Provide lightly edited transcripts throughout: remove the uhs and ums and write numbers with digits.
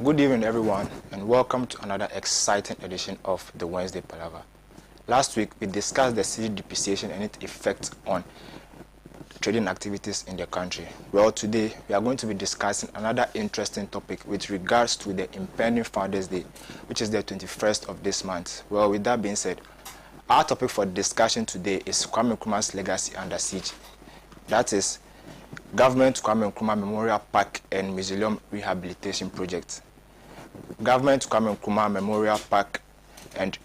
Good evening, everyone, and welcome to another exciting edition of the Wednesday Palaver. Last week, we discussed the cedi depreciation and its effect on trading activities in the country. Well, today, we are going to be discussing another interesting topic with regards to the impending Founders Day, which is the 21st of this month. Well, with that being said, our topic for discussion today is Kwame Nkrumah's legacy under siege. That is, Government Kwame Nkrumah Memorial Park and Mausoleum Rehabilitation Project. Government Kwame Nkrumah Memorial Park and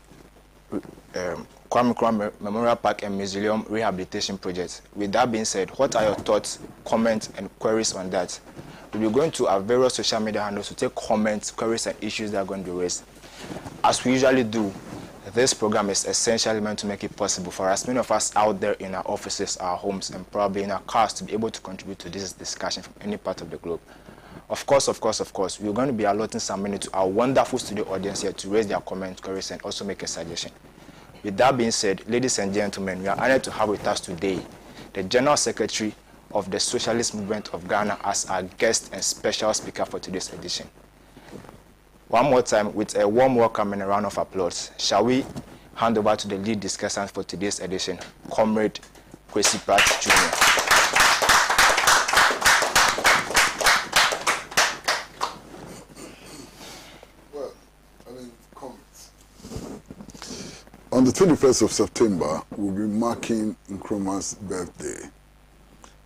Kwame Nkrumah Memorial Park and Mausoleum Rehabilitation Project. With that being said, what are your thoughts, comments, and queries on that? We'll be going to our various social media handles to take comments, queries, and issues that are going to be raised. As we usually do, this program is essentially meant to make it possible for as many of us out there in our offices, our homes, and probably in our cars to be able to contribute to this discussion from any part of the globe. Of course, we're going to be allotting some minutes to our wonderful studio audience here to raise their comments, queries, and also make a suggestion. With that being said, ladies and gentlemen, we are honored to have with us today the General Secretary of the Socialist Movement of Ghana as our guest and special speaker for today's edition. One more time, with a warm welcome and a round of applause, shall we hand over to the lead discussant for today's edition, Comrade Kwesi Pratt Jr. On the 21st of September, we'll be marking Nkrumah's birthday.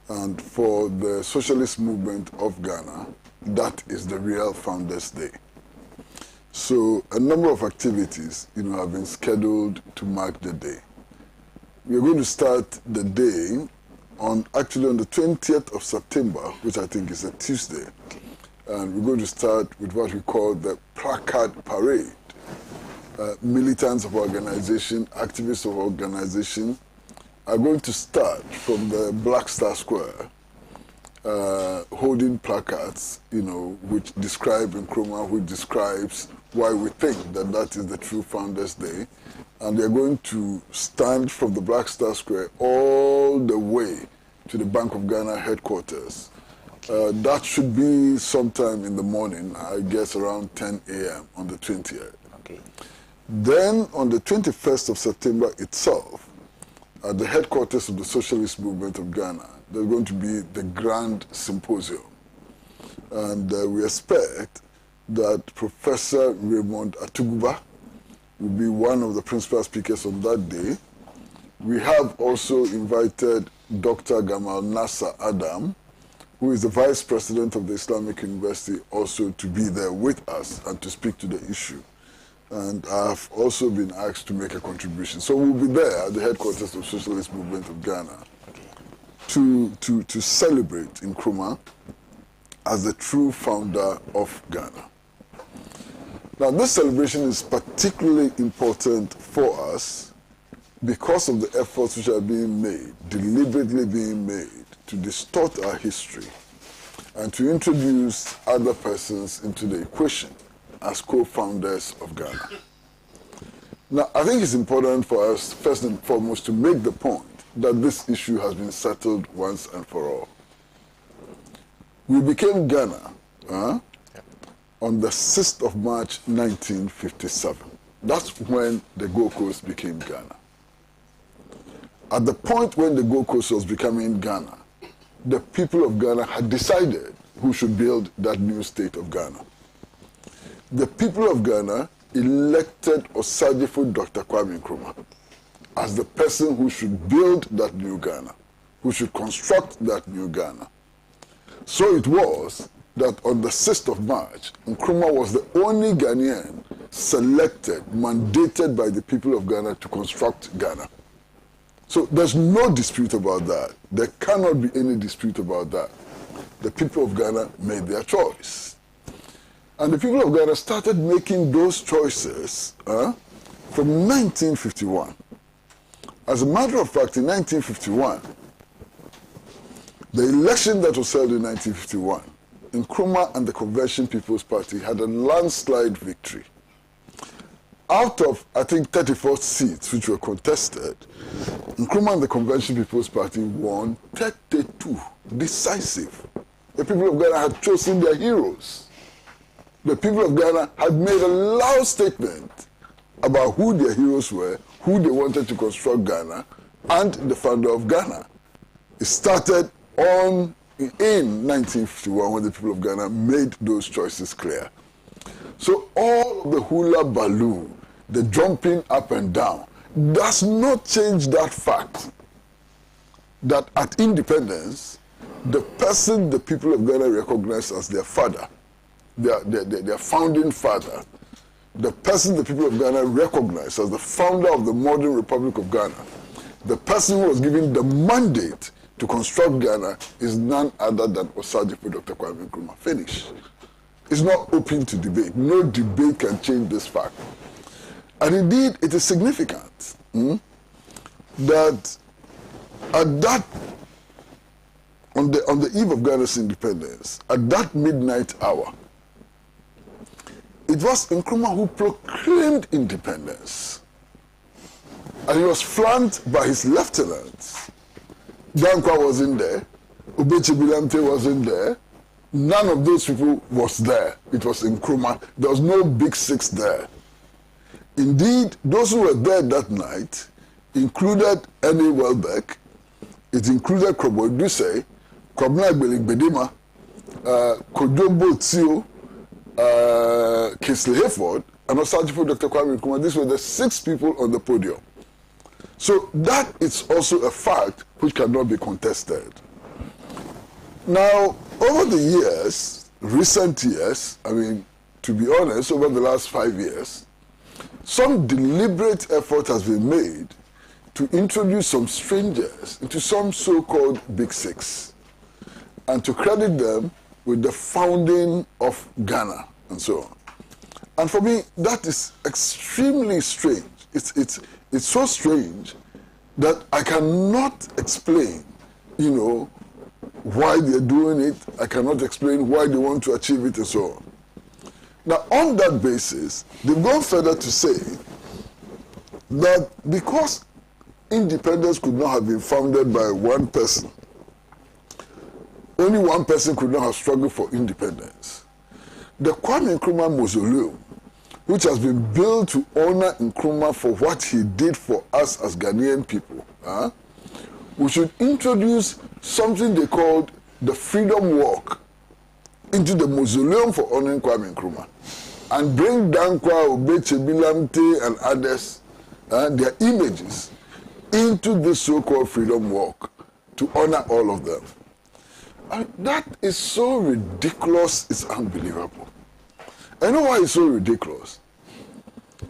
And for the Socialist Movement of Ghana, that is the real Founders Day. So a number of activities, have been scheduled to mark the day. We're going to start the day on the 20th of September, which I think is a Tuesday. And we're going to start with what we call the Placard Parade. Militants of organization, activists of organization are going to start from the Black Star Square, holding placards, which describe Nkrumah, which describes why we think that that is the true Founders Day. And they're going to stand from the Black Star Square all the way to the Bank of Ghana headquarters. That should be sometime in the morning, I guess around 10 a.m. on the 20th. Okay. Then, on the 21st of September itself, at the headquarters of the Socialist Movement of Ghana, there's going to be the Grand Symposium. And we expect that Professor Raymond Atuguba will be one of the principal speakers on that day. We have also invited Dr. Gamal Nasser Adam, who is the Vice President of the Islamic University, also to be there with us and to speak to the issue. And I've also been asked to make a contribution. So we'll be there at the headquarters of the Socialist Movement of Ghana to celebrate Nkrumah as the true founder of Ghana. Now, this celebration is particularly important for us because of the efforts which are being made, deliberately being made, to distort our history and to introduce other persons into the equation as co-founders of Ghana. Now, I think it's important for us, first and foremost, to make the point that this issue has been settled once and for all. We became Ghana on the 6th of March, 1957. That's when the Gold Coast became Ghana. At the point when the Gold Coast was becoming Ghana, the people of Ghana had decided who should build that new state of Ghana. The people of Ghana elected Osagyefo Dr. Kwame Nkrumah as the person who should build that new Ghana, who should construct that new Ghana. So it was that on the 6th of March, Nkrumah was the only Ghanaian selected, mandated by the people of Ghana to construct Ghana. So there's no dispute about that. There cannot be any dispute about that. The people of Ghana made their choice. And the people of Ghana started making those choices from 1951. As a matter of fact, in 1951, the election that was held in 1951, Nkrumah and the Convention People's Party had a landslide victory. Out of, I think, 34 seats which were contested, Nkrumah and the Convention People's Party won 32, decisive. The people of Ghana had chosen their heroes. the people of Ghana had made a loud statement about who their heroes were, who they wanted to construct Ghana, and the founder of Ghana. It started in 1951 when the people of Ghana made those choices clear. So all of the hula baloo, the jumping up and down, does not change that fact that at independence, the person the people of Ghana recognize as their father, their founding father, the person the people of Ghana recognize as the founder of the modern Republic of Ghana, the person who was given the mandate to construct Ghana is none other than Osagyefo Dr. Kwame Nkrumah. Finish. It's not open to debate. No debate can change this fact. And indeed, it is significant that at that, on the eve of Ghana's independence, at that midnight hour, it was Nkrumah who proclaimed independence. And he was flanked by his lieutenants. Dankwa wasn't there. Ubechi Bilante wasn't there. None of those people was there. It was Nkrumah. There was no big six there. Indeed, those who were there that night included Annie Welbeck, it included Krobo Duse, Kwabena Bedema, Kojobo Tio, Kingsley Hayford, and Osagyefo Dr. Kwame Nkrumah. These were the 6 people on the podium. So that is also a fact which cannot be contested. Now, over the years, recent years, I mean, to be honest, over the last 5 years, some deliberate effort has been made to introduce some strangers into some so-called Big Six and to credit them with the founding of Ghana and so on. And for me, that is extremely strange. It's so strange that I cannot explain, why they're doing it. I cannot explain why they want to achieve it and so on. Now, on that basis, they've gone further to say that because independence could not have been founded by one person, only one person could not have struggled for independence. The Kwame Nkrumah Mausoleum, which has been built to honor Nkrumah for what he did for us as Ghanaian people, we should introduce something they called the Freedom Walk into the Mausoleum for honoring Kwame Nkrumah and bring Dankwa, Ubechi Bilante, and others, their images, into this so-called Freedom Walk to honor all of them. And that is so ridiculous, it's unbelievable. I know why it's so ridiculous.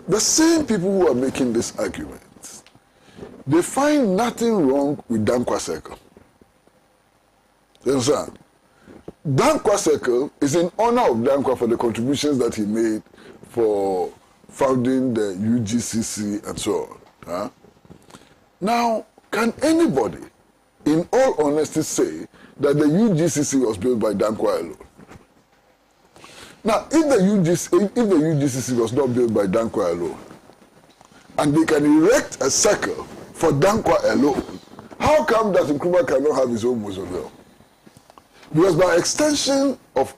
The same people who are making this argument, they find nothing wrong with Dankwa Circle. You understand? Dankwa Circle is in honor of Dankwa for the contributions that he made for founding the UGCC and so on. Now, can anybody, in all honesty, say that the UGCC was built by Dankwa alone? Now, if the UGCC was not built by Dankwa alone, and they can erect a circle for Dankwa alone, how come that Nkrumah cannot have his own mausoleum? Because by extension of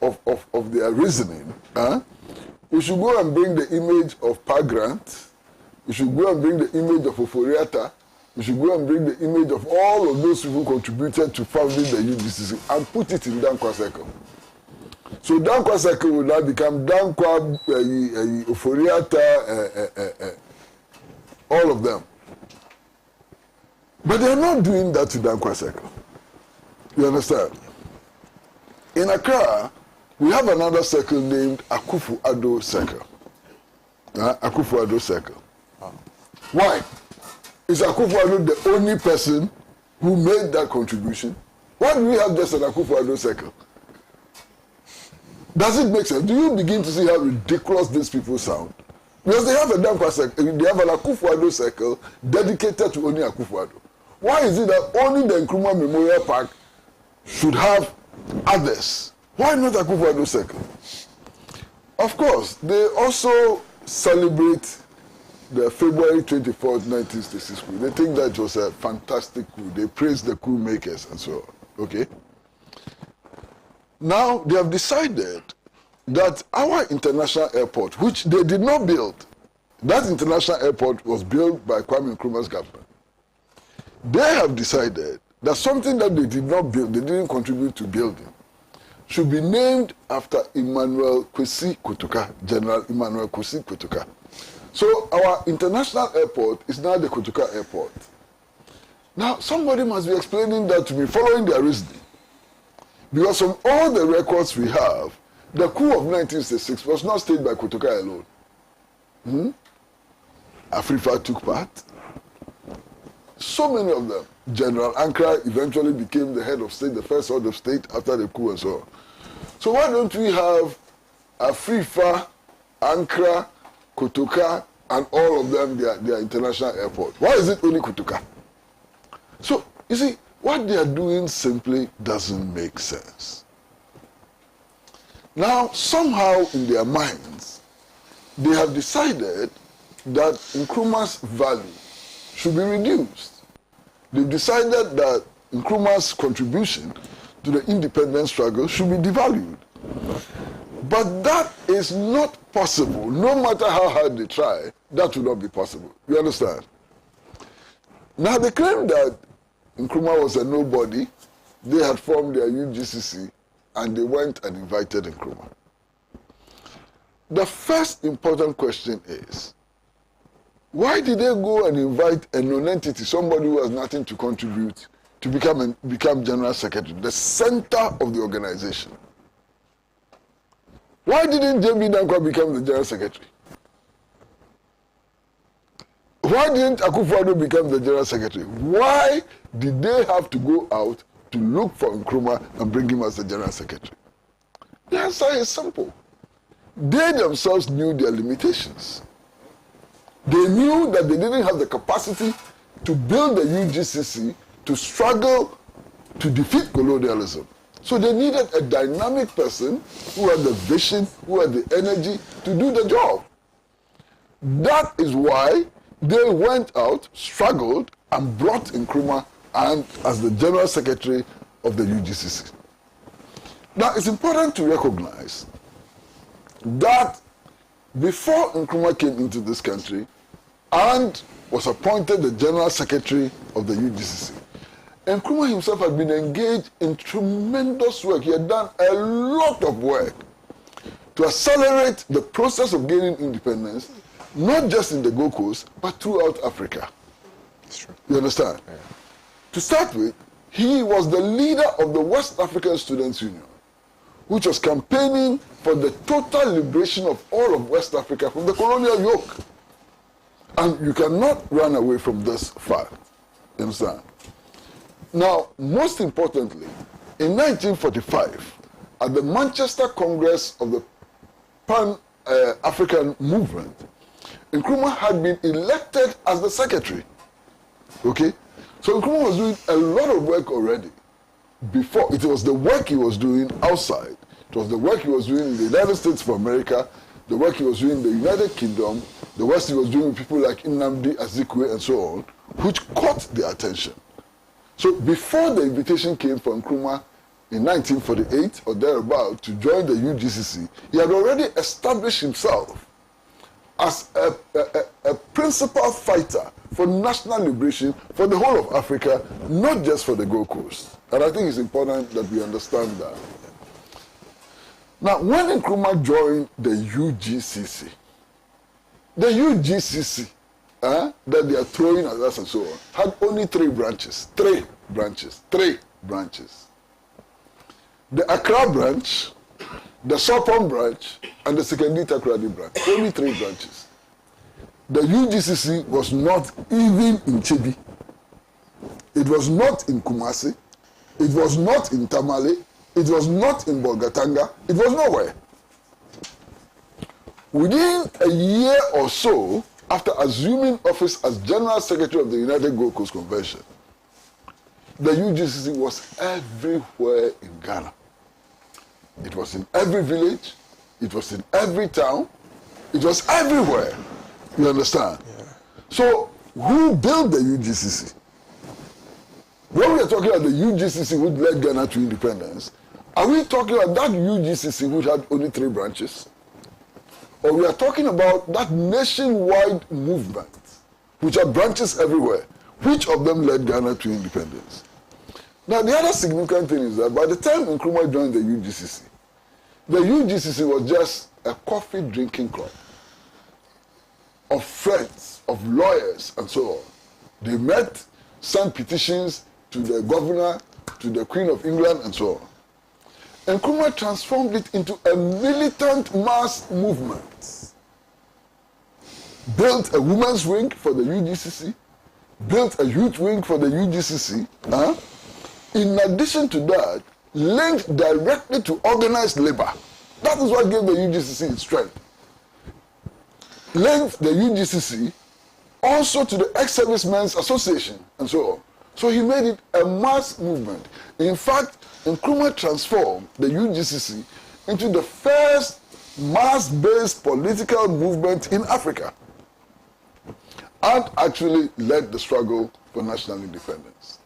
their reasoning, we should go and bring the image of Pa Grant, we should go and bring the image of Oforiata, we should go and bring the image of all of those people who contributed to founding the UGCC and put it in Dankwa Circle. So Dankwa Circle will now become Dankwa, Oforiata, all of them. But they're not doing that to Dankwa Circle. You understand? In Accra, we have another circle named Akufo-Addo Circle. Akufo-Addo Circle. Why? Is Akufo-Addo the only person who made that contribution? Why do we have just an Akufo-Addo Circle? Does it make sense? Do you begin to see how ridiculous these people sound? Because they have a Dankwa Circle, they have an Akufo-Addo Circle dedicated to only Akufo-Addo. Why is it that only the Nkrumah Memorial Park should have others? Why not Akufo-Addo Circle? Of course, they also celebrate the February 24th, 1966 coup. They think that was a fantastic coup. They praise the coup makers and so on. Okay? Now, they have decided that our international airport, which they did not build, that international airport was built by Kwame Nkrumah's government. They have decided that something that they did not build, they didn't contribute to building, should be named after Kwesi Kotoka, General Emmanuel Kwesi Kotoka. So our international airport is now the Kotoka Airport. Now, somebody must be explaining that to me, following their reasoning. Because from all the records we have, the coup of 1966 was not staged by Kotoka alone. Afrifa took part. So many of them. General Ankara eventually became the head of state, the first head of state after the coup and so on. So why don't we have Afrifa, Ankara, Kotoka, and all of them, their international airport? Why is it only Kotoka? So, you see, what they are doing simply doesn't make sense. Now, somehow in their minds, they have decided that Nkrumah's value should be reduced. They've decided that Nkrumah's contribution to the independence struggle should be devalued. But that is not possible. No matter how hard they try, that will not be possible. You understand? Now, they claim that Nkrumah was a nobody. They had formed their UGCC, and they went and invited Nkrumah. The first important question is, why did they go and invite a non-entity, somebody who has nothing to contribute, to become general secretary, the center of the organization? Why didn't J.B. Dankwa become the general secretary? Why didn't Akufo-Addo become the general secretary? Why did they have to go out to look for Nkrumah and bring him as the general secretary? The answer is simple. They themselves knew their limitations. They knew that they didn't have the capacity to build the UGCC to struggle to defeat colonialism. So they needed a dynamic person who had the vision, who had the energy to do the job. That is why they went out, struggled, and brought Nkrumah and as the general secretary of the UGCC. Now, it's important to recognize that before Nkrumah came into this country and was appointed the general secretary of the UGCC, Nkrumah himself had been engaged in tremendous work. He had done a lot of work to accelerate the process of gaining independence, not just in the Gold Coast, but throughout Africa. That's true. You understand? Yeah. To start with, he was the leader of the West African Students' Union, which was campaigning for the total liberation of all of West Africa from the colonial yoke. And you cannot run away from this fact. You understand? Now, most importantly, in 1945, at the Manchester Congress of the Pan-African Movement, Nkrumah had been elected as the secretary. Okay? So Nkrumah was doing a lot of work already. Before, it was the work he was doing outside. It was the work he was doing in the United States of America, the work he was doing in the United Kingdom, the work he was doing with people like Nnamdi Azikiwe and so on, which caught their attention. So before the invitation came from Nkrumah in 1948 or thereabout to join the UGCC, he had already established himself as a principal fighter for national liberation for the whole of Africa, not just for the Gold Coast. And I think it's important that we understand that. Now, when Nkrumah joined the UGCC that they are throwing at us and so on, had only three branches. The Accra branch, the Sopon branch, and the Sekondi Takoradi branch. Only three branches. The UGCC was not even in Chibi. It was not in Kumasi. It was not in Tamale. It was not in Bolgatanga. It was nowhere. Within a year or so, after assuming office as General Secretary of the United Gold Coast Convention, the UGCC was everywhere in Ghana. It was in every village. It was in every town. It was everywhere. You understand? Yeah. So, who built the UGCC? When we are talking about the UGCC which led Ghana to independence, Are we talking about that UGCC which had only 3 branches? Or we are talking about that nationwide movement which had branches everywhere? Which of them led Ghana to independence? Now, the other significant thing is that by the time Nkrumah joined the UGCC was just a coffee drinking club of friends, of lawyers, and so on. They met, sent petitions to the governor, to the Queen of England, and so on. Nkrumah transformed it into a militant mass movement. Built a women's wing for the UGCC, built a youth wing for the UGCC. In addition to that, linked directly to organized labor. That is what gave the UGCC its strength. Linked the UGCC also to the Ex-Servicemen's Association and so on. So he made it a mass movement. In fact, Nkrumah transformed the UGCC into the first mass-based political movement in Africa and actually led the struggle for national independence.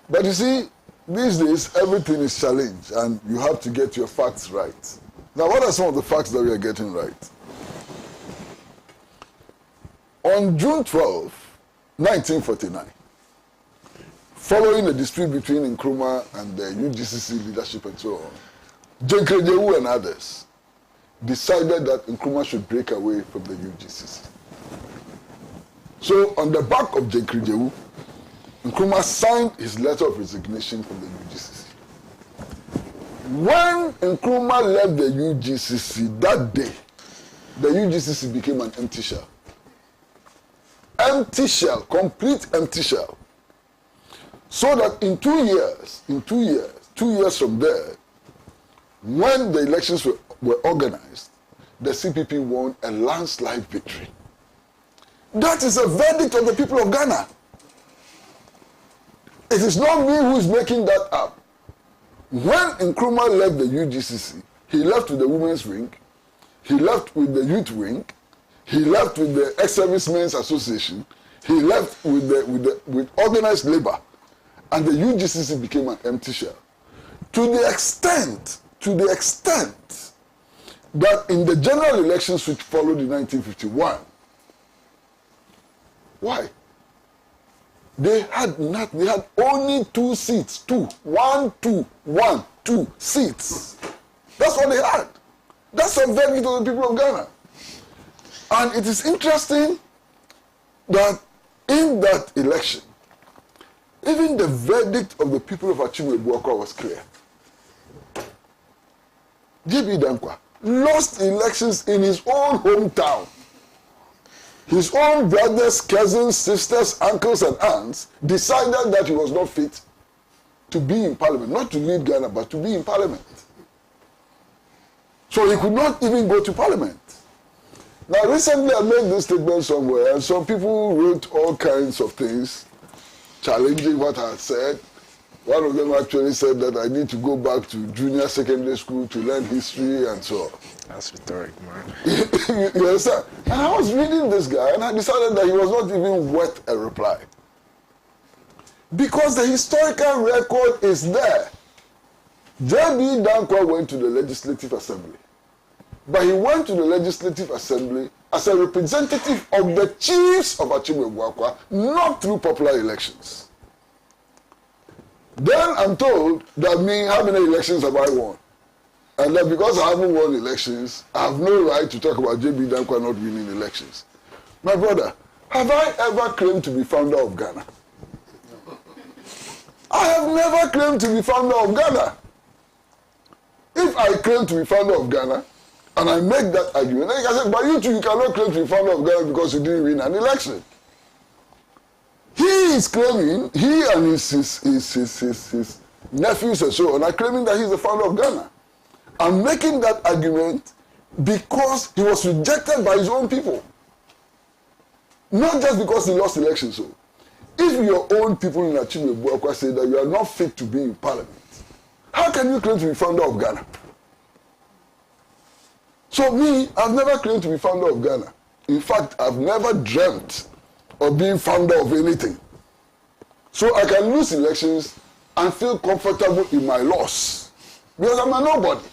But you see, these days everything is challenged and you have to get your facts right. Now, what are some of the facts that we are getting right? On June 12, 1949, following the dispute between Nkrumah and the UGCC leadership and so on, Jenkrejewu and others decided that Nkrumah should break away from the UGCC. So on the back of Jenkrejewu, Nkrumah signed his letter of resignation from the UGCC. When Nkrumah left the UGCC that day, the UGCC became an empty shell. Empty shell, complete empty shell. So that in 2 years from there, when the elections were organized, the CPP won a landslide victory. That is a verdict of the people of Ghana. It is not me who is making that up. When Nkrumah left the UGCC, he left with the women's wing, he left with the youth wing, he left with the Ex-Servicemen's Association, he left with organized labor, and the UGCC became an empty shell. To the extent that in the general elections which followed in 1951, why? They had only 2 seats, 2 seats. That's what they had. That's a verdict of the people of Ghana. And it is interesting that in that election, even the verdict of the people of Achimwe-Buakwa was clear. J.B. Dankwa lost elections in his own hometown. His own brothers, cousins, sisters, uncles, and aunts decided that he was not fit to be in parliament, not to lead Ghana, but to be in parliament. So he could not even go to parliament. Now, recently I made this statement somewhere, and some people wrote all kinds of things, challenging what I had said. One of them actually said that I need to go back to junior secondary school to learn history and so on. That's rhetoric, man. You understand? And I was reading this guy, and I decided that he was not even worth a reply. Because the historical record is there. J.B. Dankwa went to the Legislative Assembly. But he went to the Legislative Assembly as a representative of the chiefs of Achimwe-Buakwa, not through popular elections. Then I'm told that how many elections have I won? And that because I haven't won elections, I have no right to talk about J.B. Dankwa not winning elections. My brother, have I ever claimed to be founder of Ghana? I have never claimed to be founder of Ghana. If I claim to be founder of Ghana, and I make that argument, then I say, but you too, you cannot claim to be founder of Ghana because you didn't win an election. He is claiming, he and his nephews and so on are claiming that he's the founder of Ghana. I'm making that argument because he was rejected by his own people. Not just because he lost elections. So, if your own people in Achimwe-Buakwa say that you are not fit to be in parliament, how can you claim to be founder of Ghana? So me, I've never claimed to be founder of Ghana. In fact, I've never dreamt of being founder of anything. So I can lose elections and feel comfortable in my loss. because I'm a nobody.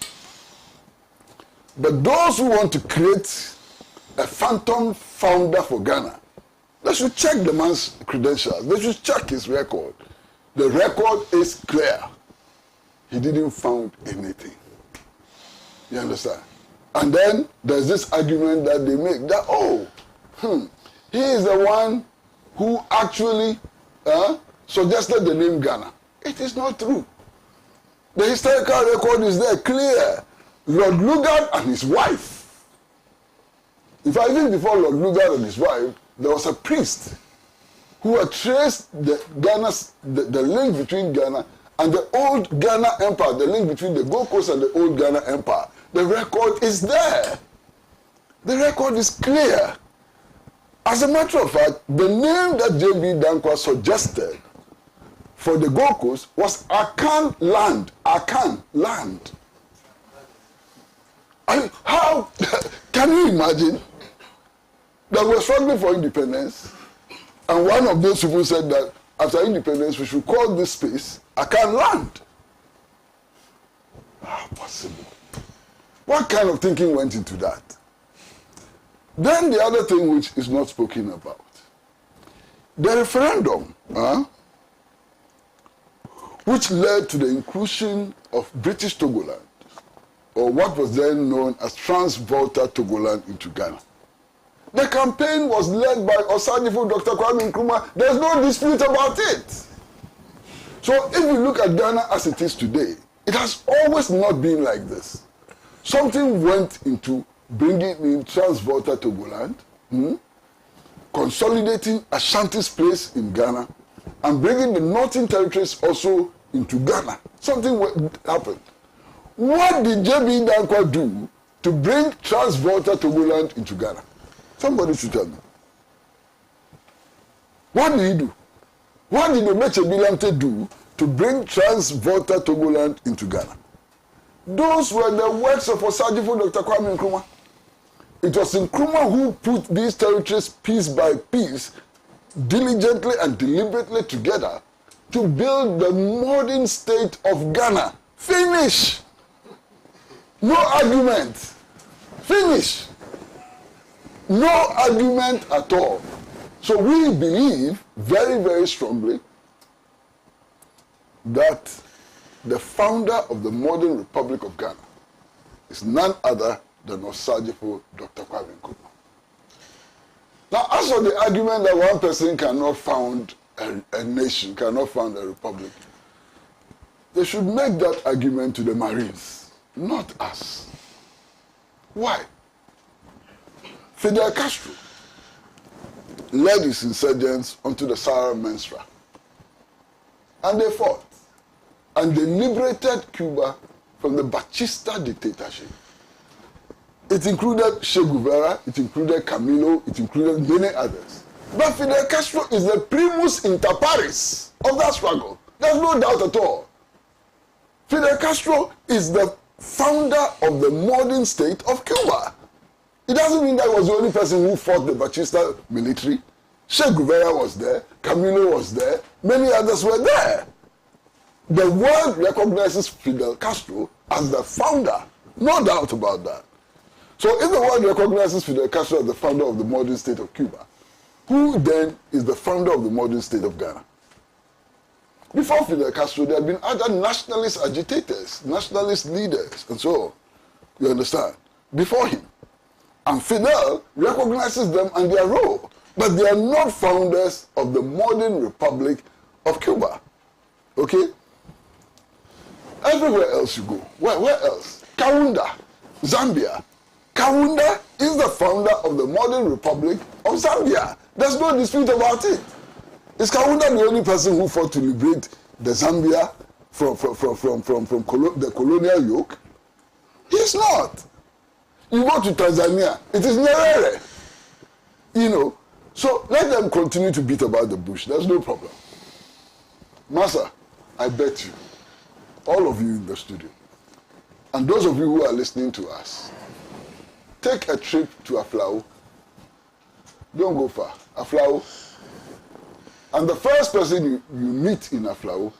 But those who want to create a phantom founder for Ghana, they should check the man's credentials. They should check his record. The record is clear. He didn't found anything. You understand? And then there's this argument that they make that, he is the one who actually suggested the name Ghana. It is not true. The historical record is there, clear. Lord Lugard and his wife. In fact, even before Lord Lugard and his wife, there was a priest who had traced the link between Ghana and the old Ghana Empire, the link between the Gold Coast and the old Ghana Empire. The record is there. The record is clear. As a matter of fact, the name that J.B. Dankwa suggested for the Gold Coast was Akan land. Akan land. How can you imagine that we're struggling for independence, and one of those people said that after independence we should call this space Akan land? How possible? What kind of thinking went into that? Then the other thing which is not spoken about, the referendum, which led to the inclusion of British Togoland, or what was then known as Trans-Volta Togoland, into Ghana. The campaign was led by Osajifo Dr. Kwame Nkrumah. There's no dispute about it. So if you look at Ghana as it is today, it has always not been like this. Something went into bringing in Trans-Volta Togoland, consolidating Ashanti's place in Ghana, and bringing the Northern Territories also into Ghana. Something happened. What did J.B. Dankwa do to bring Trans-Volta Togoland into Ghana? Somebody should tell me. What did he do? What did Omeche Bilante do to bring Trans-Volta Togoland into Ghana? Those were the works of Osajifo Dr. Kwame Nkrumah. It was Nkrumah who put these territories piece by piece, diligently and deliberately together to build the modern state of Ghana. Finish! No argument. Finish. No argument at all. So we believe very, very strongly that the founder of the modern Republic of Ghana is none other than Osajifo Dr. Kwame Nkrumah. Now, as for the argument that one person cannot found a nation, cannot found a republic, they should make that argument to the Marines, not us. Why? Fidel Castro led his insurgents onto the Sahara Peninsula, and they fought, and they liberated Cuba from the Batista dictatorship. It included Che Guevara, it included Camilo, it included many others. But Fidel Castro is the primus inter pares of that struggle. There's no doubt at all. Fidel Castro is the founder of the modern state of Cuba. It doesn't mean that he was the only person who fought the Batista military. Che Guevara was there, Camilo was there, many others were there. The world recognizes Fidel Castro as the founder, no doubt about that. So if the world recognizes Fidel Castro as the founder of the modern state of Cuba, who then is the founder of the modern state of Ghana? Before Fidel Castro, there had been other nationalist agitators, nationalist leaders, and so on. You understand? Before him. And Fidel recognizes them and their role. But they are not founders of the modern Republic of Cuba. Okay? Everywhere else you go. Where else? Kaunda, Zambia. Kaunda is the founder of the modern Republic of Zambia. There's no dispute about it. Is Kaunda the only person who fought to liberate the Zambia from the colonial yoke? He's not. You go to Tanzania, it is Nyerere. You know, so let them continue to beat about the bush. There's no problem. Massa, I bet you, all of you in the studio, and those of you who are listening to us, take a trip to Aflao. Don't go far. Aflao. And the first person you meet in Aflao,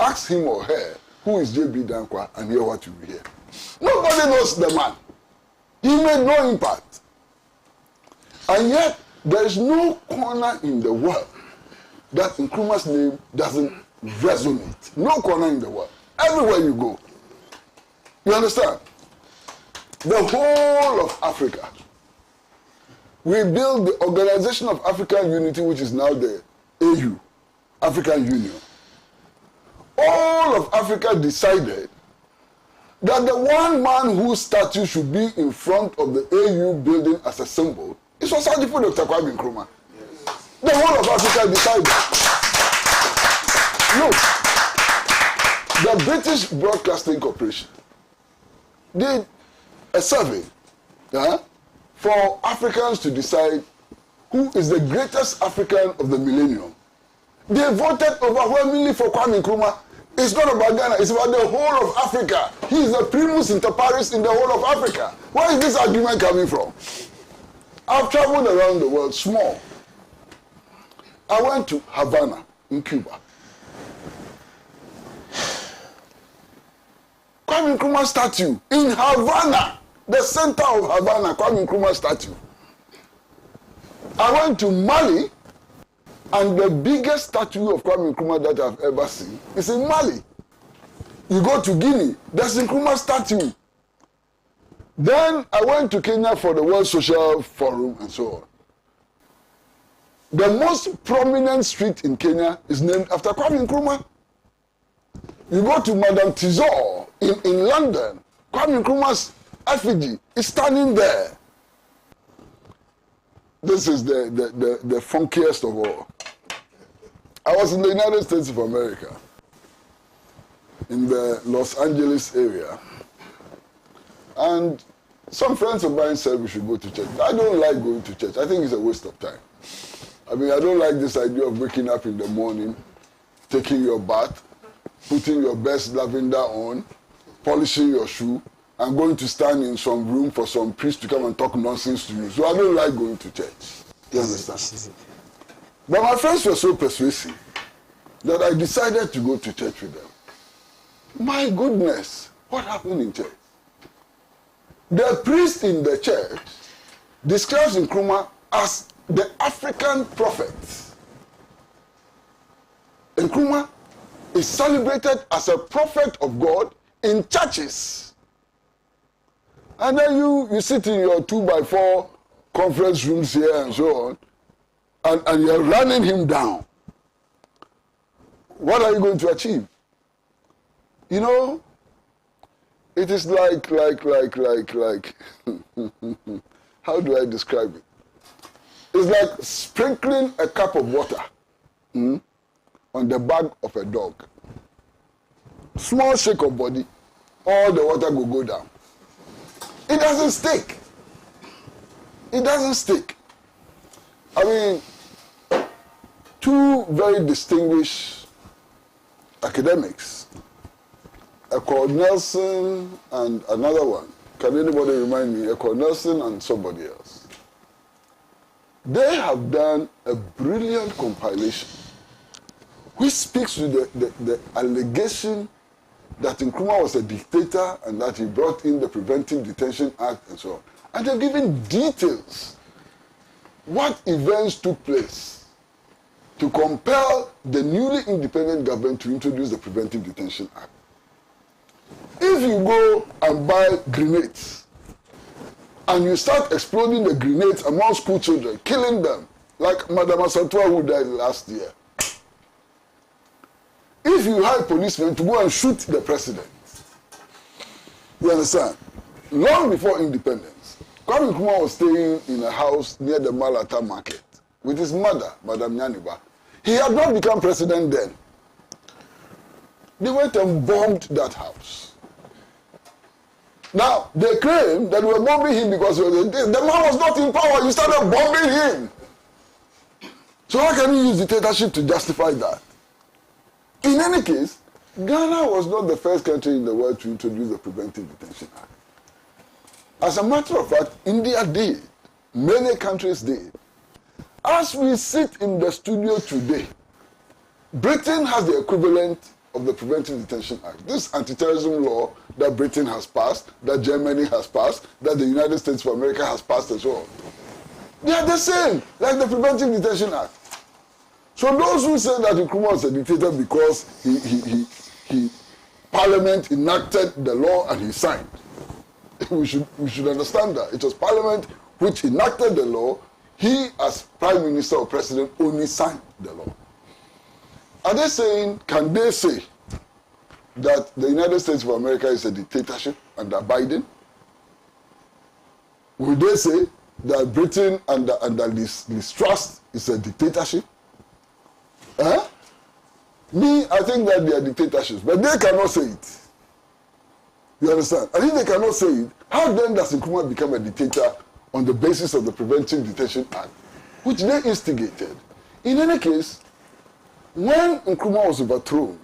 ask him or her, who is J.B. Dankwa and hear what you will hear. Nobody knows the man. He made no impact. And yet, there is no corner in the world that Nkrumah's name doesn't resonate. No corner in the world. Everywhere you go. You understand? The whole of Africa. We built the Organization of African Unity, which is now the AU, African Union. All of Africa decided that the one man whose statue should be in front of the AU building as a symbol is Socialist Dr. Kwame Nkrumah. Yes. The whole of Africa decided. Look, the British Broadcasting Corporation did a survey for Africans to decide who is the greatest African of the millennium. They voted overwhelmingly for Kwame Nkrumah. It's not about Ghana, it's about the whole of Africa. He is the primus inter pares in the whole of Africa. Where is this argument coming from? I've traveled around the world small. I went to Havana in Cuba. Kwame Nkrumah statue in Havana, the center of Havana, Kwame Nkrumah statue. I went to Mali, and the biggest statue of Kwame Nkrumah that I've ever seen is in Mali. You go to Guinea, there's Nkrumah statue. Then I went to Kenya for the World Social Forum and so on. The most prominent street in Kenya is named after Kwame Nkrumah. You go to Madame Tussauds in London, Kwame Nkrumah's effigy is standing there. This is the funkiest of all. I was in the United States of America, in the Los Angeles area, and some friends of mine said we should go to church. I don't like going to church. I think it's a waste of time. I mean, I don't like this idea of waking up in the morning, taking your bath, putting your best lavender on, polishing your shoe, and going to stand in some room for some priest to come and talk nonsense to you. So I don't like going to church. You understand? But my friends were so persuasive that I decided to go to church with them. My goodness, what happened in church? The priest in the church describes Nkrumah as the African prophet. Nkrumah is celebrated as a prophet of God in churches. And then you sit in your 2x4 conference rooms here and so on, and you're running him down. What are you going to achieve? You know, it is like, how do I describe it? It's like sprinkling a cup of water on the back of a dog. Small shake of body, all the water will go down. It doesn't stick. It doesn't stick. I mean, two very distinguished academics, Eckhart Nelson and another one. Can anybody remind me? Eckhart Nelson and somebody else. They have done a brilliant compilation which speaks to the allegation that Nkrumah was a dictator and that he brought in the Preventive Detention Act and so on. And they've given details. What events took place to compel the newly independent government to introduce the Preventive Detention Act. If you go and buy grenades and you start exploding the grenades among school children, killing them, like Madame Asantua who died last year, if you hire policemen to go and shoot the president, you understand? Long before independence, Kwame Nkrumah was staying in a house near the Malata market with his mother, Madame Nyaniba. He had not become president then. They went and bombed that house. Now, they claim that we were bombing him because the man was not in power. You started bombing him. So how can you use dictatorship to justify that? In any case, Ghana was not the first country in the world to introduce the Preventive Detention Act. As a matter of fact, India did. Many countries did. As we sit in the studio today, Britain has the equivalent of the Preventive Detention Act, this anti-terrorism law that Britain has passed, that Germany has passed, that the United States of America has passed as well, they are the same, like the Preventive Detention Act. So those who say that Nkrumah was a dictator because he Parliament enacted the law and he signed, we should understand that. It was Parliament which enacted the law. He, as Prime Minister or President, only signed the law. Are they saying, can they say that the United States of America is a dictatorship under Biden? Will they say that Britain under Liz Truss is a dictatorship? Me, I think that they are dictatorships, but they cannot say it. You understand? And if they cannot say it, how then does Nkrumah become a dictator on the basis of the Preventive Detention Act, which they instigated? In any case, when Nkrumah was overthrown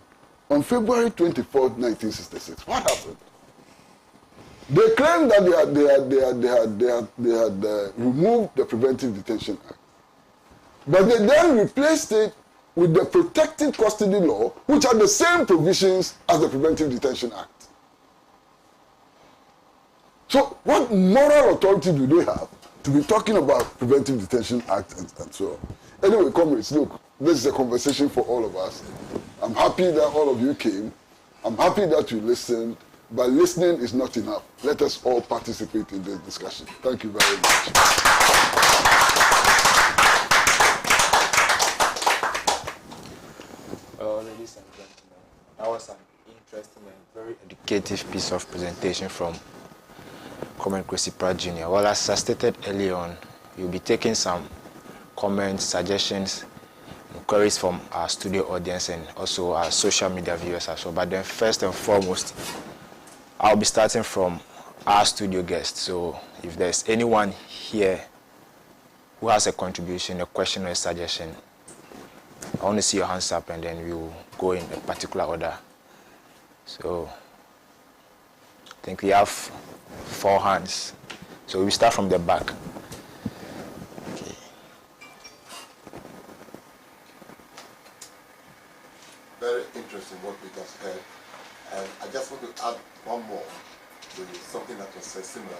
on February 24, 1966, what happened? They claimed that they had removed the Preventive Detention Act, but they then replaced it with the Protective Custody Law, which had the same provisions as the Preventive Detention Act. So what moral authority do they have to be talking about Preventive Detention Act and so on? Anyway, comrades, look, this is a conversation for all of us. I'm happy that all of you came. I'm happy that you listened, but listening is not enough. Let us all participate in this discussion. Thank you very much. Ladies and gentlemen, that was an interesting and very educative piece of presentation from Kwame Pratt Jr. Well, as I stated earlier on, we'll be taking some comments, suggestions, inquiries from our studio audience and also our social media viewers as well. But then first and foremost, I'll be starting from our studio guests. So if there's anyone here who has a contribution, a question or a suggestion, I want to see your hands up and then we'll go in a particular order. So I think we have 4 hands. So we start from the back. Okay. Very interesting what we just heard. And I just want to add one more to something that was similar.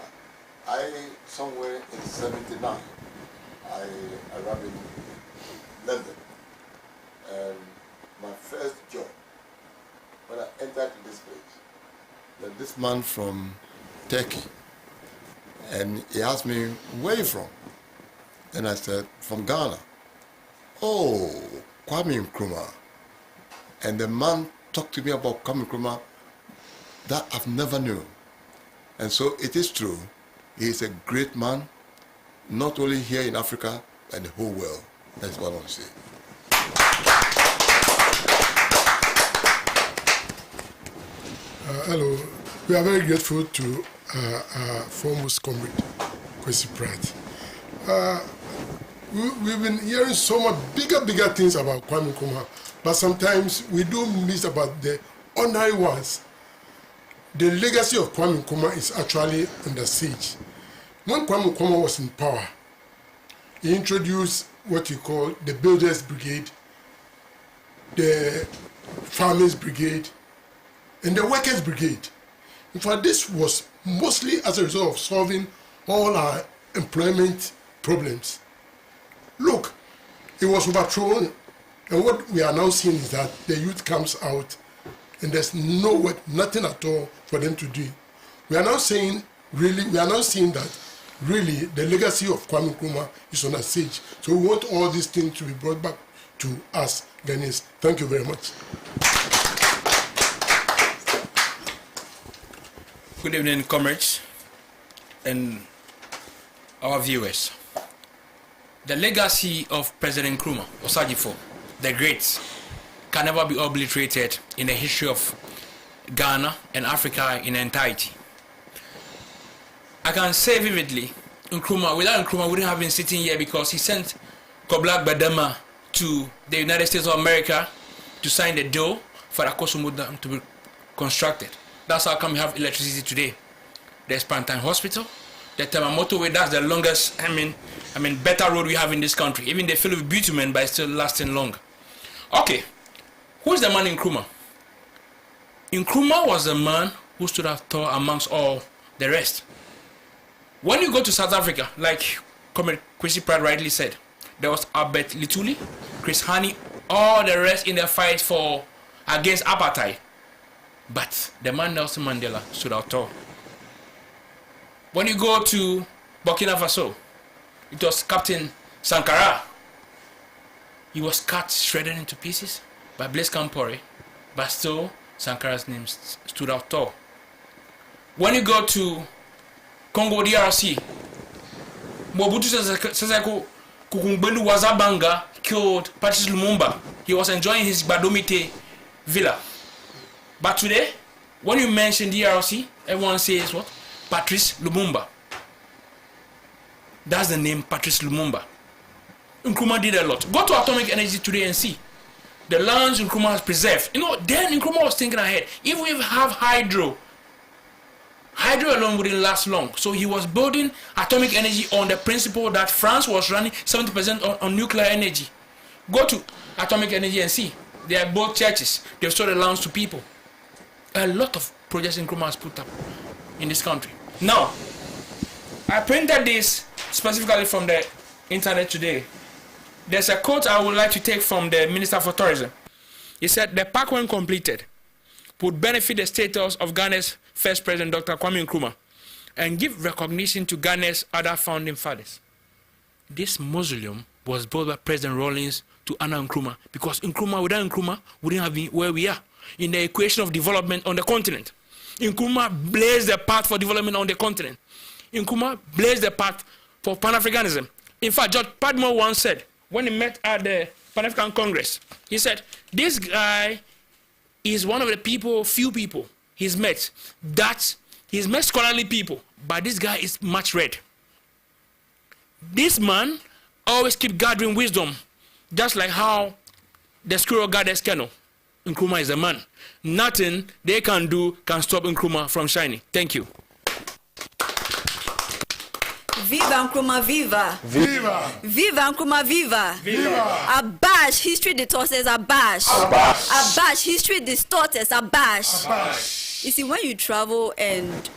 Somewhere in 79, I arrived in London. And my first job, when I entered this place, then this man from Turkey, and he asked me, where are you from? And I said, from Ghana. Oh, Kwame Nkrumah. And the man talked to me about Kwame Nkrumah that I've never known. And so it is true, he is a great man, not only here in Africa, but in the whole world. That's what I want to say. Hello. We are very grateful to our foremost comrade, Kwesi Pratt. We've been hearing so much bigger things about Kwame Nkrumah, but sometimes we do miss about the ordinary ones. The legacy of Kwame Nkrumah is actually under siege. When Kwame Nkrumah was in power, he introduced what he called the Builders Brigade, the Farmers Brigade, and the Workers Brigade. In fact, this was mostly as a result of solving all our employment problems. Look, it was overthrown, and what we are now seeing is that the youth comes out and there's nothing at all for them to do. We are now seeing that really the legacy of Kwame Nkrumah is on a siege. So we want all these things to be brought back to us, Ghanaians. Thank you very much. Good evening, comrades and our viewers. The legacy of President Nkrumah, Osajifo, the Great, can never be obliterated in the history of Ghana and Africa in entirety. I can say vividly, without Nkrumah, we wouldn't have been sitting here because he sent Koblak Badama to the United States of America to sign the deal for Akosombo Dam to be constructed. That's how come we have electricity today. There's Pantine Hospital, the Tamamoto Way, that's the longest, better road we have in this country. Even they fill with bitumen, but it's still lasting long. Okay, who's the man in Nkrumah? Nkrumah was the man who stood out tall amongst all the rest. When you go to South Africa, like Kwesi Pratt rightly said, there was Albert Lutuli, Chris Hani, all the rest in the fight against apartheid. But the man Nelson Mandela stood out tall. When you go to Burkina Faso, it was Captain Sankara. He was cut, shredded into pieces by Blaise Compaoré, but still Sankara's name stood out tall. When you go to Congo DRC, Mobutu Sese Kukumbelu Wazabanga killed Patrice Lumumba. He was enjoying his Badomite villa. But today, when you mention DRC, everyone says what? Patrice Lumumba. That's the name, Patrice Lumumba. Nkrumah did a lot. Go to Atomic Energy today and see the lands Nkrumah has preserved. Then Nkrumah was thinking ahead. If we have hydro alone wouldn't last long. So he was building atomic energy on the principle that France was running 70% on nuclear energy. Go to Atomic Energy and see. They are both churches. They've sold the lands to people. A lot of projects Nkrumah has put up in this country. Now, I printed this specifically from the internet today. There's a quote I would like to take from the Minister for Tourism. He said, the park when completed would benefit the status of Ghana's first president, Dr. Kwame Nkrumah, and give recognition to Ghana's other founding fathers. This mausoleum was built by President Rawlings to honor Nkrumah, because without Nkrumah, wouldn't have been where we are in the equation of development on the continent. Nkrumah blazed the path for development on the continent. Nkrumah blazed the path for Pan-Africanism. In fact, George Padmore once said, when he met at the Pan-African Congress, he said, this guy is one of the few people he's met scholarly people, but this guy is much read. This man always keep gathering wisdom, just like how the squirrel guard his kennel. Nkrumah is the man. Nothing they can do can stop Nkrumah from shining. Thank you. Viva Nkrumah, viva! Viva! Viva Nkrumah, viva! Viva! Abash, history distorted, abash! Abash! Abash, history distorted, abash! Abash! You see, when you travel and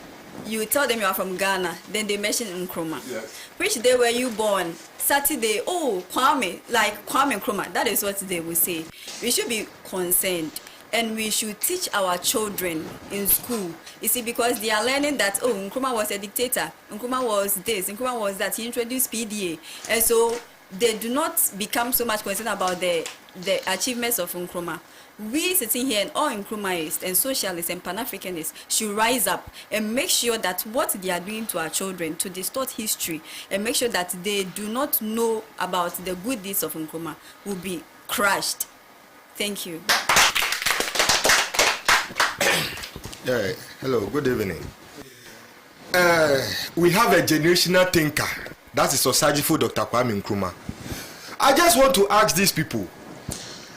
you tell them you are from Ghana, then they mention Nkrumah. Yes. Which day were you born? Saturday, oh, Kwame, like Kwame Nkrumah. That is what they will say. We should be concerned. And we should teach our children in school. You see, because they are learning that, oh, Nkrumah was a dictator. Nkrumah was this. Nkrumah was that. He introduced PDA. And so they do not become so much concerned about the achievements of Nkrumah. We sitting here and all Nkrumahs and socialists and Pan-Africanists should rise up and make sure that what they are doing to our children to distort history and make sure that they do not know about the good deeds of Nkrumah will be crushed. Thank you. Hello, good evening. We have a generational thinker. That is Socialist Dr. Kwame Nkrumah. I just want to ask these people,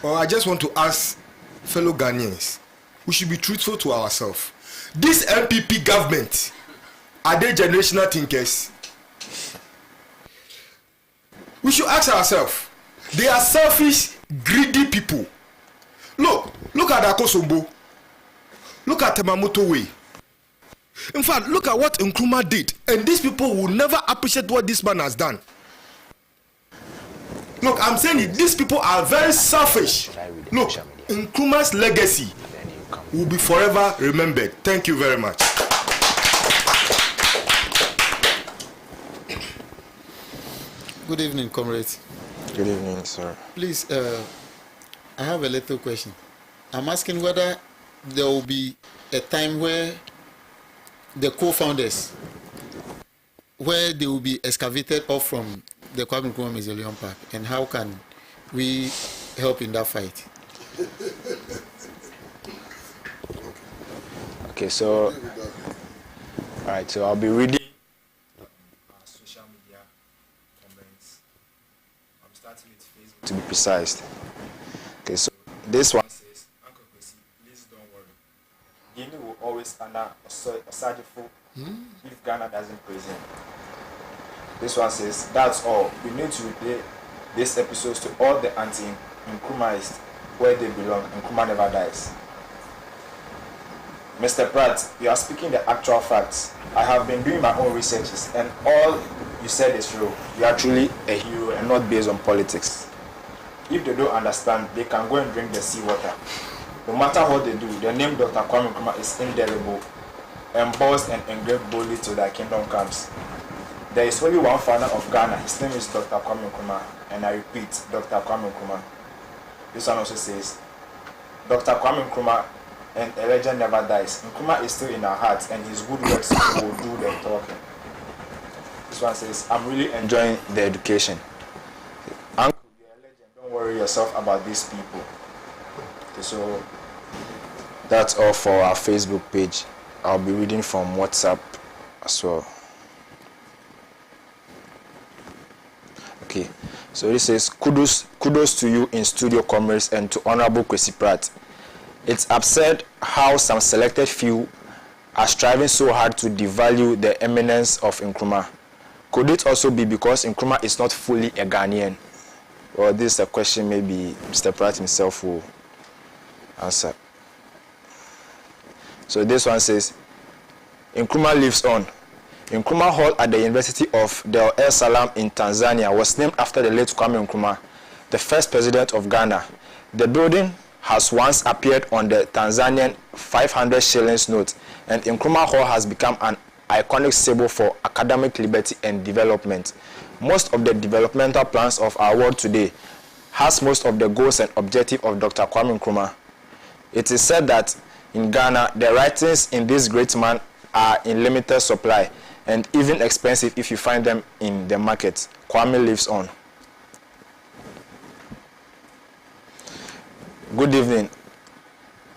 or I just want to ask fellow Ghanaians, we should be truthful to ourselves. This MPP government, are they generational thinkers? We should ask ourselves. They are selfish, greedy people. Look at Akosombo. Look at Temamoto Way. In fact, look at what Nkrumah did. And these people will never appreciate what this man has done. Look, I'm saying it, these people are very selfish. Look, Nkrumah's legacy will be forever remembered. Thank you very much. Good evening, comrades. Good evening, sir. Please, I have a little question. I'm asking whether there will be a time where the co-founders, where they will be excavated off from the Kwame Nkrumah Mausoleum Park, and how can we help in that fight? Okay, so, all right, so I'll be reading social media comments. I'm starting with Facebook to be precise. Okay, so this one says, Uncle Kwesi, please don't worry. Guinea will always honor Osadifo if Ghana doesn't praise him. This one says, that's all. We need to replay these episodes to all the anti-Nkrumahs where they belong. Nkrumah never dies. Mr. Pratt, you are speaking the actual facts. I have been doing my own researches, and all you said is true. You are truly a hero and not based on politics. If they don't understand, they can go and drink the seawater. No matter what they do, the name Dr. Kwame Nkrumah is indelible, embossed and engraved boldly till thy kingdom comes. There is only one founder of Ghana. His name is Dr. Kwame Nkrumah, and I repeat, Dr. Kwame Nkrumah. This one also says, Dr. Kwame Nkrumah, and a legend never dies. Nkrumah is still in our hearts, and his good works will do the talking. This one says, I'm really enjoying the education. Uncle, you're a legend. Don't worry yourself about these people. Okay, so that's all for our Facebook page. I'll be reading from WhatsApp as well. Okay, so this says, kudos to you in studio, comrades, and to Honorable Kwesi Pratt. It's absurd how some selected few are striving so hard to devalue the eminence of Nkrumah. Could it also be because Nkrumah is not fully a Ghanaian? Well, this is a question maybe Mr. Pratt himself will answer. So this one says, Nkrumah lives on. Nkrumah Hall at the University of Dar es Salaam in Tanzania was named after the late Kwame Nkrumah, the first president of Ghana. The building has once appeared on the Tanzanian 500 shillings note, and Nkrumah Hall has become an iconic symbol for academic liberty and development. Most of the developmental plans of our world today has most of the goals and objectives of Dr. Kwame Nkrumah. It is said that in Ghana, the writings in this great man are in limited supply and even expensive if you find them in the market. Kwame lives on. Good evening,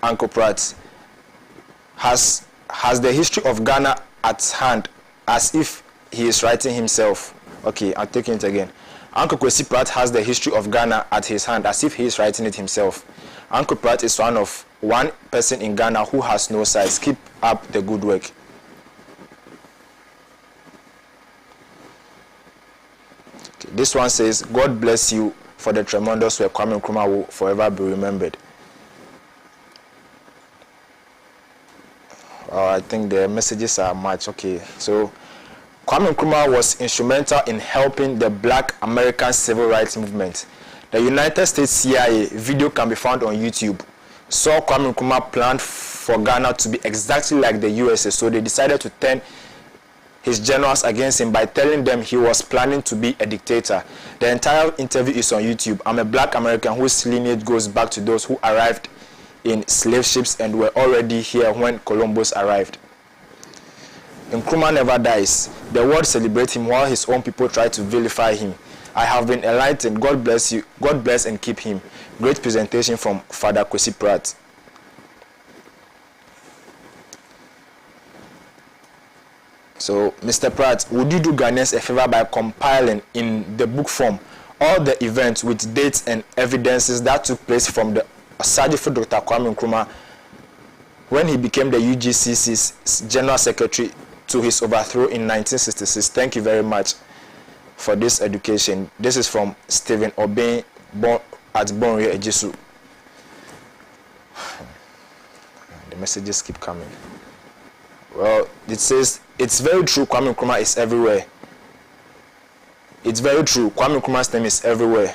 Uncle Pratt. Has the history of Ghana at hand as if he is writing himself? Okay, I'm taking it again. Uncle Kwesi Pratt has the history of Ghana at his hand as if he is writing it himself. Uncle Pratt is one person in Ghana who has no size. Keep up the good work. Okay, this one says, God bless you for the tremendous work. Kwame Nkrumah will forever be remembered. I think the messages are much. Okay, so Kwame Nkrumah was instrumental in helping the Black American civil rights movement. The United States CIA video can be found on YouTube. Saw Kwame Nkrumah planned for Ghana to be exactly like the USA, so they decided to turn his generals against him by telling them he was planning to be a dictator. The entire interview is on YouTube. I'm a Black American whose lineage goes back to those who arrived in slave ships and were already here when Columbus arrived. Nkrumah never dies. The world celebrates him while his own people try to vilify him. I have been enlightened. God bless you. God bless and keep him. Great presentation from Father Kwesi Pratt. So, Mr. Pratt, would you do Ghanaians a favor by compiling in the book form all the events with dates and evidences that took place from the Socialist Dr. Kwame Nkrumah when he became the UGCC's General Secretary to his overthrow in 1966? Thank you very much for this education. This is from Stephen Obey at Bonre Ejisu. The messages keep coming. Well, it says, it's very true, Kwame Nkrumah is everywhere. It's very true, Kwame Nkrumah's name is everywhere.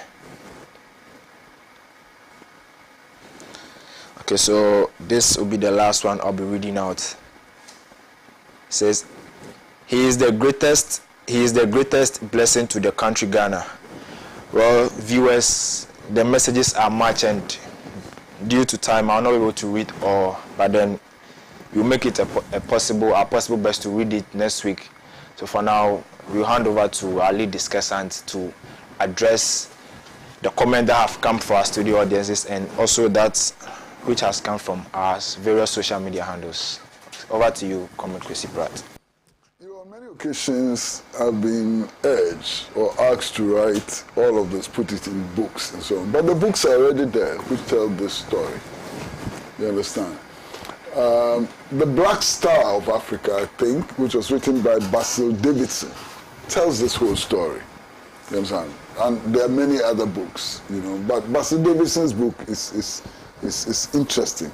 Okay, so this will be the last one I'll be reading out. It says, he is the greatest blessing to the country Ghana. Well, viewers, the messages are much, and due to time I'll not be able to read all, but then we'll make it our possible best to read it next week. So for now, we'll hand over to our lead discussant to address the comment that have come from our studio audiences and also that which has come from our various social media handles. Over to you, Kwame Kwesi Pratt. On many occasions, I've been urged or asked to write all of this, put it in books and so on. But the books are already there, which tell this story. You understand? The Black Star of Africa, I think, which was written by Basil Davidson, tells this whole story. You understand? And there are many other books, you know. But Basil Davidson's book is interesting.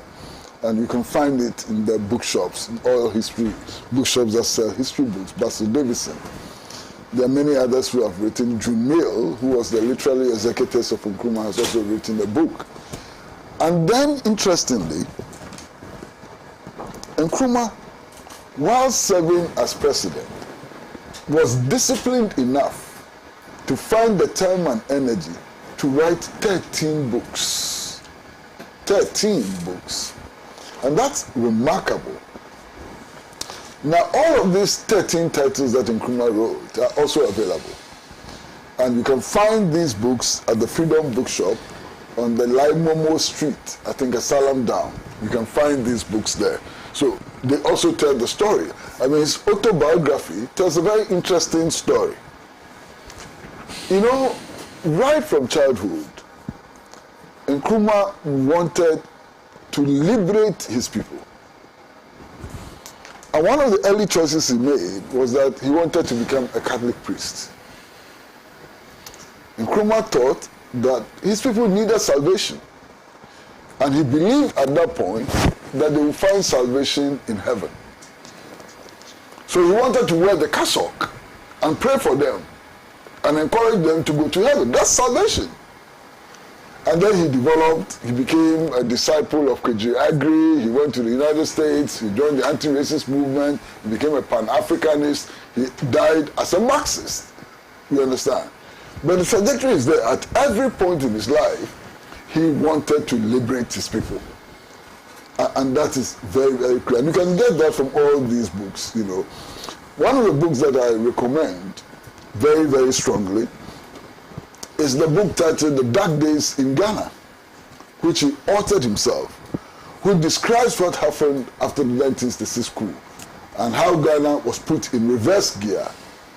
and you can find it in the bookshops, in all history bookshops that sell history books. Basil Davidson. There are many others who have written. June Mill, who was the literary executor of Nkrumah, has also written a book. And then, interestingly, Nkrumah, while serving as president, was disciplined enough to find the time and energy to write 13 books. 13 books. And that's remarkable. Now, all of these 13 titles that Nkrumah wrote are also available. And you can find these books at the Freedom Bookshop on the Laimomo Street, I think Asylum Down. You can find these books there. So they also tell the story. I mean, his autobiography tells a very interesting story. You know, right from childhood, Nkrumah wanted to liberate his people. And one of the early choices he made was that he wanted to become a Catholic priest. Nkrumah thought that his people needed salvation. And he believed at that point that they would find salvation in heaven. So he wanted to wear the cassock and pray for them and encourage them to go to heaven. That's salvation. And then he became a disciple of Kwesi Agri. He went to the United States. He joined the anti-racist movement. He became a Pan-Africanist. He died as a Marxist. You understand? But the trajectory is there. At every point in his life, he wanted to liberate his people. And that is very, very clear. And you can get that from all these books, you know. One of the books that I recommend very, very strongly is the book titled The Dark Days in Ghana, which he authored himself, which describes what happened after the 1966 coup and how Ghana was put in reverse gear.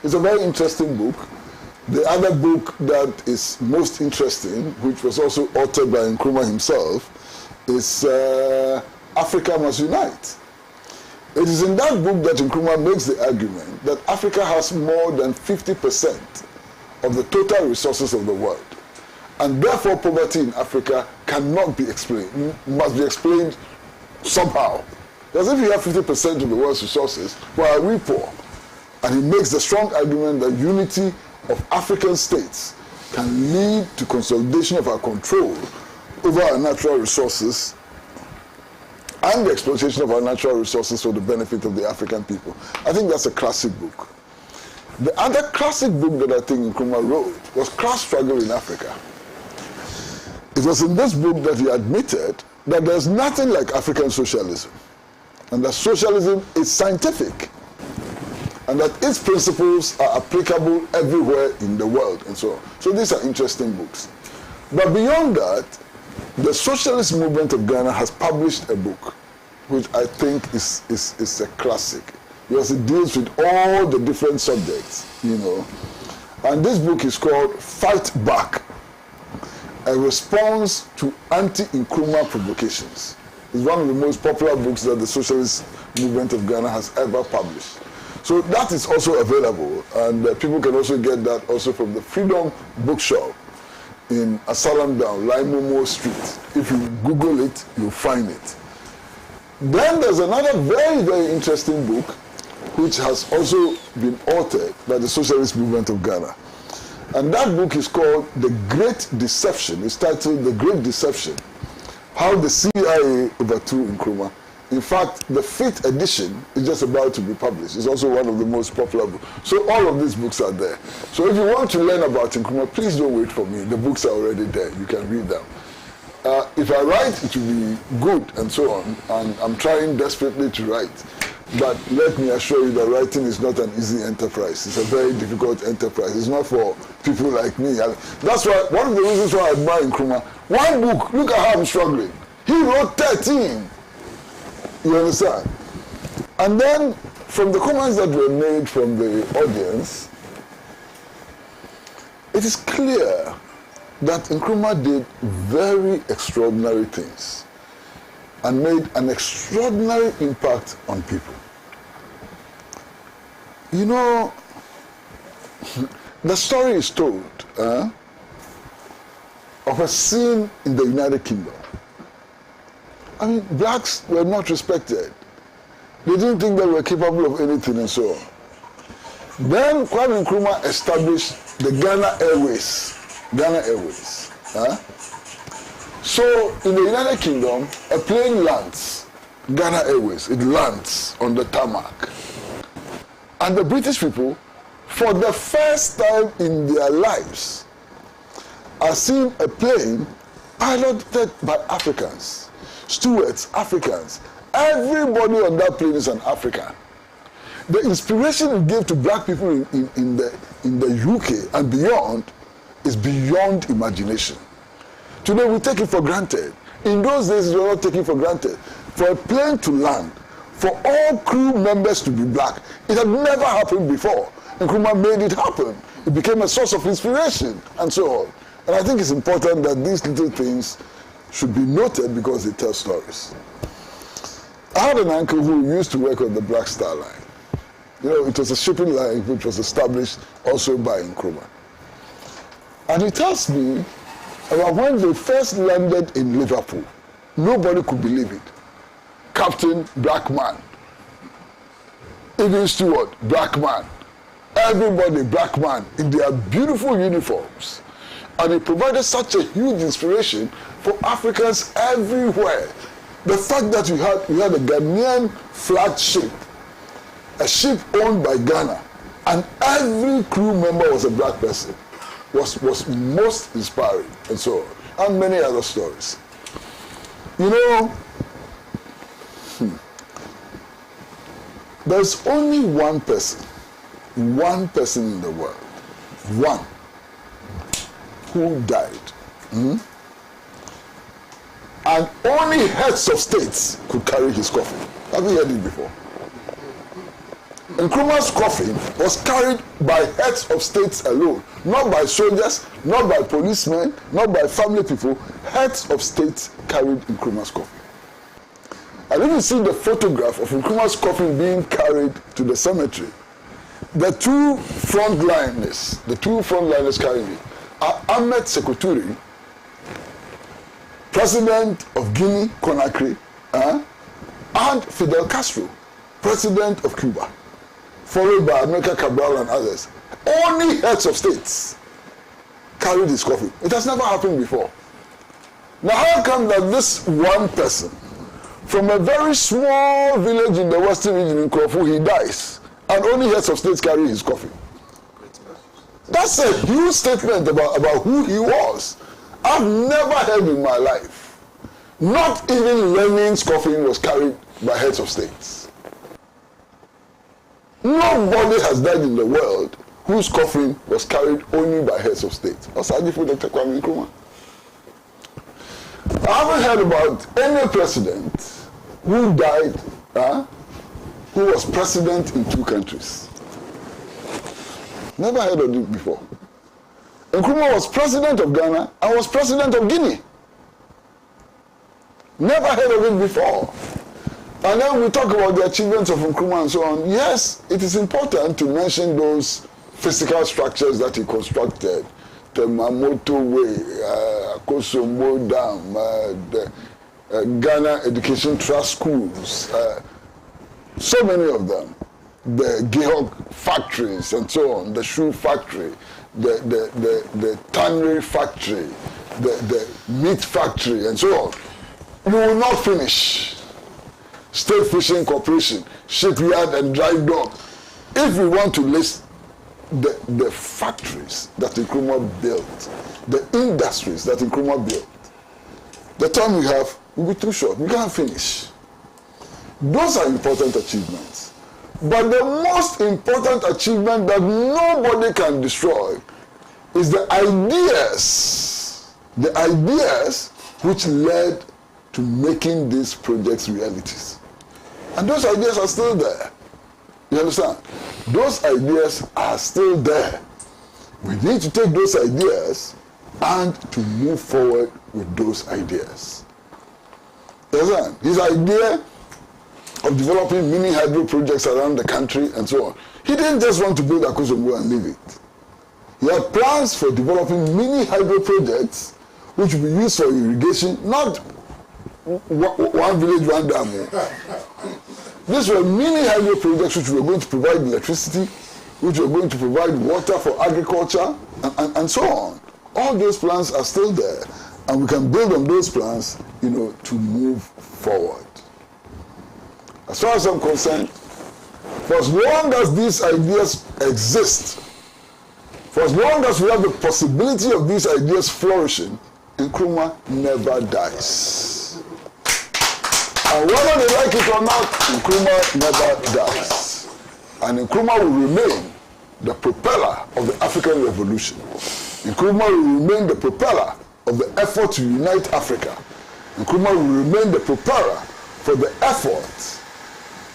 It's a very interesting book. The other book that is most interesting, which was also authored by Nkrumah himself, is Africa Must Unite. It is in that book that Nkrumah makes the argument that Africa has more than 50% of the total resources of the world. And therefore poverty in Africa cannot be explained, must be explained somehow. Because if you have 50% of the world's resources, why are we poor? And he makes the strong argument that unity of African states can lead to consolidation of our control over our natural resources and the exploitation of our natural resources for the benefit of the African people. I think that's a classic book. The other classic book that I think Nkrumah wrote was Class Struggle in Africa. It was in this book that he admitted that there's nothing like African socialism, and that socialism is scientific, and that its principles are applicable everywhere in the world, and so on. So these are interesting books. But beyond that, the socialist movement of Ghana has published a book, which I think is a classic, because it deals with all the different subjects, you know. And this book is called Fight Back, a response to anti-Nkrumah provocations. It's one of the most popular books that the socialist movement of Ghana has ever published. So that is also available, and people can also get that also from the Freedom Bookshop in Asylum Down, Laimomo Street. If you Google it, you'll find it. Then there's another very, very interesting book which has also been authored by the socialist movement of Ghana. And that book is called The Great Deception. It's titled The Great Deception, How the CIA Overthrew Nkrumah. In fact, the 5th edition is just about to be published. It's also one of the most popular books. So all of these books are there. So if you want to learn about Nkrumah, please don't wait for me. The books are already there. You can read them. If I write, it will be good and so on. And I'm trying desperately to write. But let me assure you that writing is not an easy enterprise. It's a very difficult enterprise. It's not for people like me. That's why one of the reasons why I admire Nkrumah. One book, look at how I'm struggling. He wrote 13. You understand? And then, from the comments that were made from the audience, it is clear that Nkrumah did very extraordinary things and made an extraordinary impact on people. You know, the story is told of a scene in the United Kingdom I mean, blacks were not respected. They didn't think they were capable of anything and so on. Then Kwame Nkrumah established the Ghana Airways. Huh? So in the United Kingdom, a plane lands, Ghana Airways, it lands on the tarmac. And the British people, for the first time in their lives, are seeing a plane piloted by Africans, stewards, Africans. Everybody on that plane is an African. The inspiration it gave to black people in the UK and beyond is beyond imagination. Today we take it for granted. In those days, we were not taking for granted. For a plane to land, for all crew members to be black, it had never happened before. Nkrumah made it happen. It became a source of inspiration and so on. And I think it's important that these little things should be noted because they tell stories. I had an uncle who used to work on the Black Star Line. You know, it was a shipping line which was established also by Nkrumah. And he tells me about when they first landed in Liverpool. Nobody could believe it. Captain, black man. Evening steward, black man. Everybody, black man, in their beautiful uniforms. And it provided such a huge inspiration for Africans everywhere. The fact that you had a Ghanaian flag ship, a ship owned by Ghana, and every crew member was a black person, was most inspiring, and so on, and many other stories. You know, there's only one person in the world, one, who died. And only heads of states could carry his coffin. Have you heard it before? Nkrumah's coffin was carried by heads of states alone, not by soldiers, not by policemen, not by family people. Heads of states carried Nkrumah's coffin. And if you see the photograph of Nkrumah's coffin being carried to the cemetery, the two frontliners carrying it are Ahmed Sekou, President of Guinea Conakry, and Fidel Castro, President of Cuba, followed by America Cabral and others. Only heads of states carried his coffin. It has never happened before. Now how come that this one person, from a very small village in the western region in Kofu, he dies, and only heads of states carry his coffin? That's a huge statement about who he was. I've never heard in my life. Not even Lenin's coffin was carried by heads of states. Nobody has died in the world whose coffin was carried only by heads of states. Aside from Dr. Kwame Nkrumah. I haven't heard about any president who died, who was president in two countries. Never heard of it before. Nkrumah was president of Ghana and was president of Guinea. Never heard of it before. And then we talk about the achievements of Nkrumah and so on. Yes, it is important to mention those physical structures that he constructed. The Mamoto Way, Akosombo Dam, the Ghana Education Trust Schools, so many of them. The Gihok factories and so on, the shoe factory, the tannery factory, the meat factory and so on. You will not finish. State Fishing Corporation, shipyard and dry dock. If we want to list the factories that Nkrumah built, the industries that Nkrumah built, the time we have will be too short. We can't finish. Those are important achievements. But the most important achievement that nobody can destroy is the ideas which led to making these projects realities. And those ideas are still there. You understand? Those ideas are still there. We need to take those ideas and to move forward with those ideas. You understand? His idea of developing mini hydro projects around the country and so on. He didn't just want to build Akosombo and leave it. He had plans for developing mini hydro projects which will be used for irrigation, not one village, one dam. These were mini hydro projects which were going to provide electricity, which were going to provide water for agriculture, and so on. All those plans are still there, and we can build on those plans, to move forward. As far as I'm concerned, for as long as these ideas exist, for as long as we have the possibility of these ideas flourishing, Nkrumah never dies. And whether they like it or not, Nkrumah never dies. And Nkrumah will remain the propeller of the African revolution. Nkrumah will remain the propeller of the effort to unite Africa. Nkrumah will remain the propeller for the effort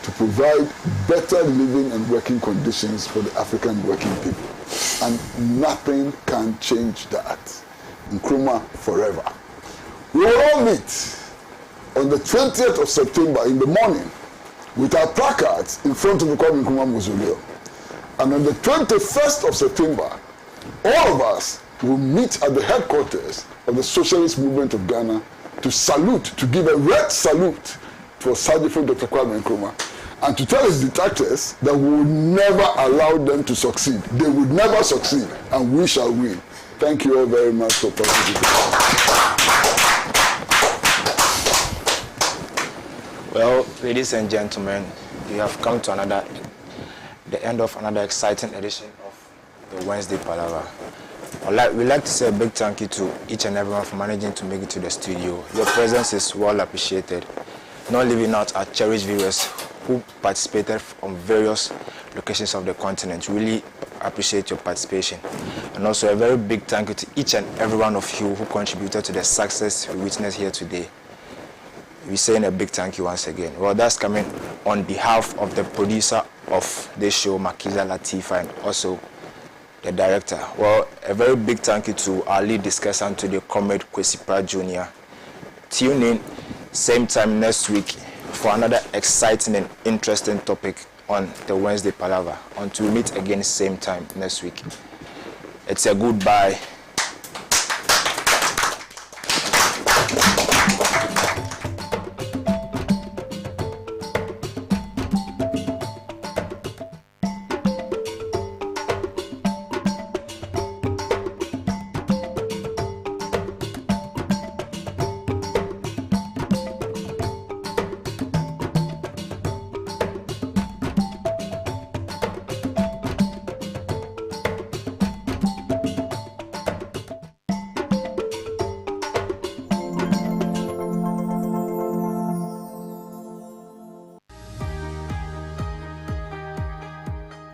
to provide better living and working conditions for the African working people. And nothing can change that. Nkrumah forever. We will all meet on the 20th of September in the morning with our placards in front of the Kwame Nkrumah Mausoleum. And on the 21st of September, all of us will meet at the headquarters of the Socialist Movement of Ghana to salute, to give a red salute to Sergeant Dr. Kwame Nkrumah, and to tell his detractors that we will never allow them to succeed. They would never succeed, and we shall win. Thank you all very much for participating. Well, ladies and gentlemen, we have come to the end of another exciting edition of the Wednesday Palaver. We'd like to say a big thank you to each and everyone for managing to make it to the studio. Your presence is well appreciated. Not leaving out our cherished viewers who participated from various locations of the continent. Really appreciate your participation. And also a very big thank you to each and every one of you who contributed to the success we witnessed here today. We're saying a big thank you once again. Well, that's coming on behalf of the producer of this show, Makiza Latifa, and also the director. Well, a very big thank you to our lead discussant today, Comrade Kwesi Pratt Jr. Tune in same time next week for another exciting and interesting topic on the Wednesday Palaver. Until we meet again same time next week. It's a goodbye.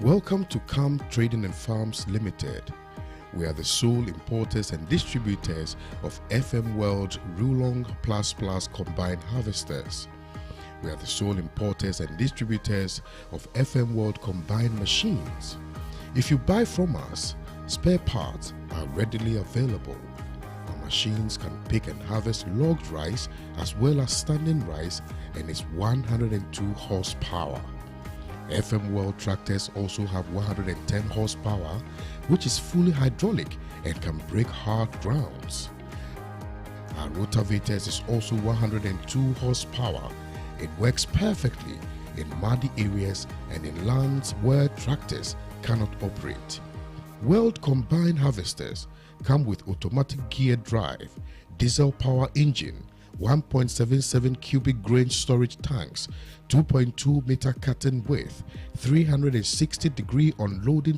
Welcome to Camp Trading and Farms Limited. We are the sole importers and distributors of FM World Rulong Plus Plus combined harvesters. We are the sole importers and distributors of FM World combined machines. If you buy from us, spare parts are readily available. Our machines can pick and harvest logged rice as well as standing rice, and is 102 horsepower. FM World tractors also have 110 horsepower, which is fully hydraulic and can break hard grounds. Our rotavators is also 102 horsepower. It works perfectly in muddy areas and in lands where tractors cannot operate. World combined harvesters come with automatic gear drive, diesel power engine, 1.77 cubic grain storage tanks, 2.2 meter curtain width, 360-degree unloading